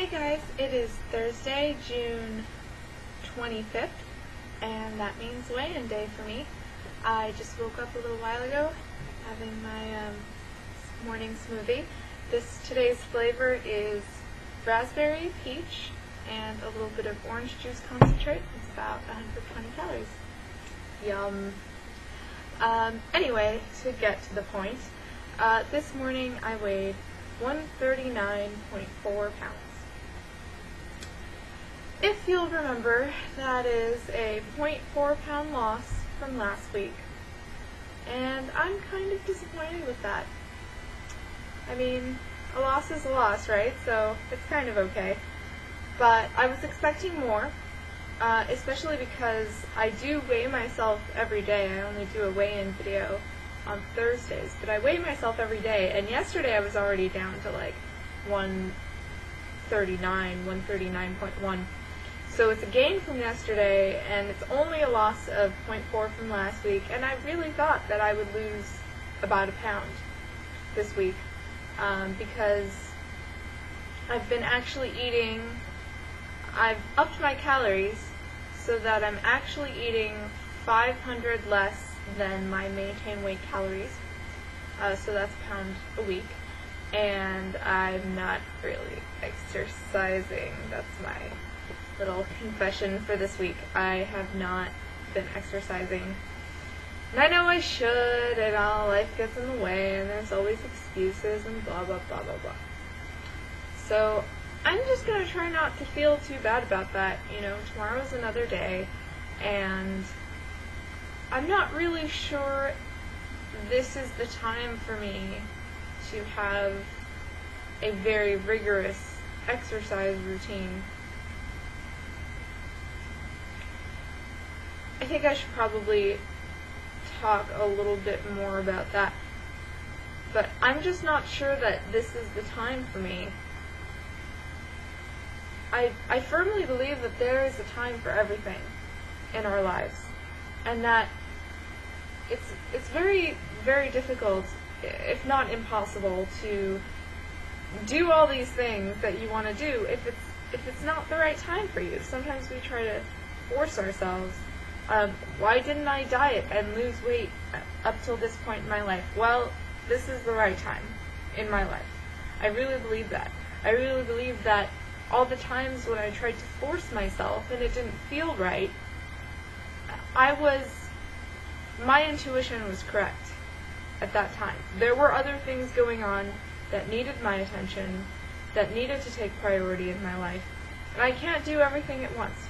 Hey guys, it is Thursday, June 25th, and that means weigh-in day for me. I just woke up a little while ago, having my morning smoothie. Today's flavor is raspberry, peach, and a little bit of orange juice concentrate. It's about 120 calories. Yum. Anyway, to get to the point, this morning I weighed 139.4 pounds. If you'll remember, that is a 0.4 pound loss from last week, and I'm kind of disappointed with that. I mean, a loss is a loss, right? So it's kind of okay. But I was expecting more, especially because I do weigh myself every day. I only do a weigh-in video on Thursdays, but I weigh myself every day, and yesterday I was already down to like 139.1. So it's a gain from yesterday, and it's only a loss of 0.4 from last week, and I really thought that I would lose about a pound this week, because I've been actually eating, I've upped my calories so that I'm actually eating 500 less than my maintain weight calories, so that's a pound a week, and I'm not really exercising. That's my little confession for this week. I have not been exercising, and I know I should, and all life gets in the way, and there's always excuses and blah blah blah blah blah. So I'm just gonna try not to feel too bad about that. You know, tomorrow's another day, and I'm not really sure this is the time for me to have a very rigorous exercise routine. I think I should probably talk a little bit more about that, but I'm just not sure that this is the time for me. I firmly believe that there is a time for everything in our lives, and that it's very, very difficult, if not impossible, to do all these things that you want to do if it's not the right time for you. Sometimes we try to force ourselves. Why didn't I diet and lose weight up till this point in my life? Well, this is the right time in my life. I really believe that. I really believe that all the times when I tried to force myself and it didn't feel right, my intuition was correct at that time. There were other things going on that needed my attention, that needed to take priority in my life, and I can't do everything at once.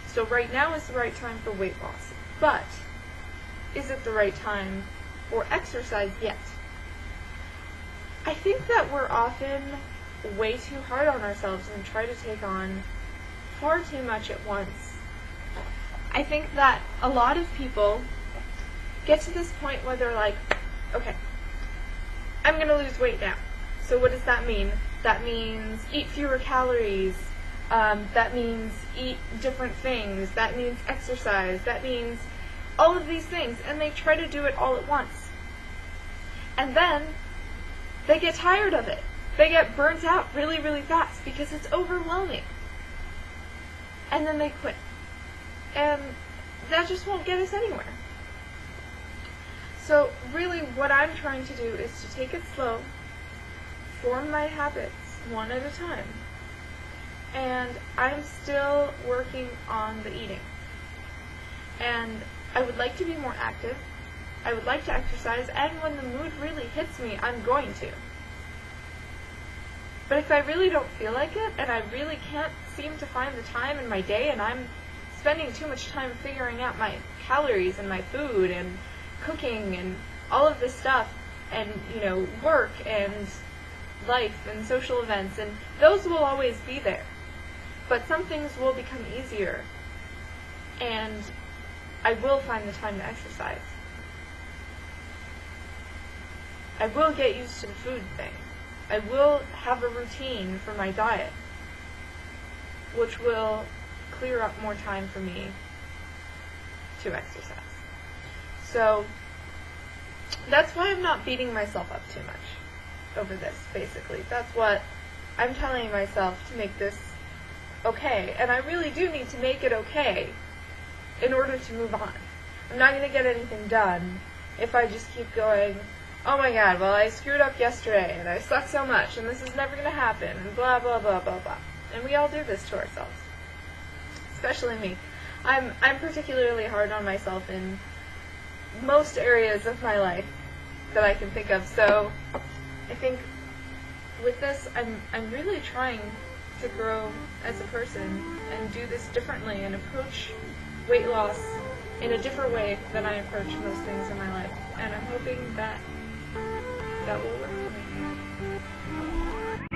So right now is the right time for weight loss. But is it the right time for exercise yet? I think that we're often way too hard on ourselves and try to take on far too much at once. I think that a lot of people get to this point where they're like, okay, I'm going to lose weight now. So what does that mean? That means eat fewer calories. That means eat different things. That means exercise. That means all of these things. And they try to do it all at once. And then they get tired of it. They get burnt out really, really fast because it's overwhelming. And then they quit. And that just won't get us anywhere. So really what I'm trying to do is to take it slow, form my habits one at a time. And I'm still working on the eating. And I would like to be more active. I would like to exercise, and when the mood really hits me, I'm going to. But if I really don't feel like it, and I really can't seem to find the time in my day, and I'm spending too much time figuring out my calories and my food and cooking and all of this stuff, and, you know, work and life and social events, and those will always be there. But some things will become easier, and I will find the time to exercise. I will get used to the food thing. I will have a routine for my diet, which will clear up more time for me to exercise. So that's why I'm not beating myself up too much over this, basically. That's what I'm telling myself to make this okay, and I really do need to make it okay in order to move on. I'm not going to get anything done if I just keep going, oh my god, well I screwed up yesterday, and I suck so much, and this is never going to happen, and blah blah blah blah blah. And we all do this to ourselves. Especially me. I'm particularly hard on myself in most areas of my life that I can think of, so I think with this, I'm really trying to grow as a person and do this differently and approach weight loss in a different way than I approach most things in my life. And I'm hoping that that will work for me.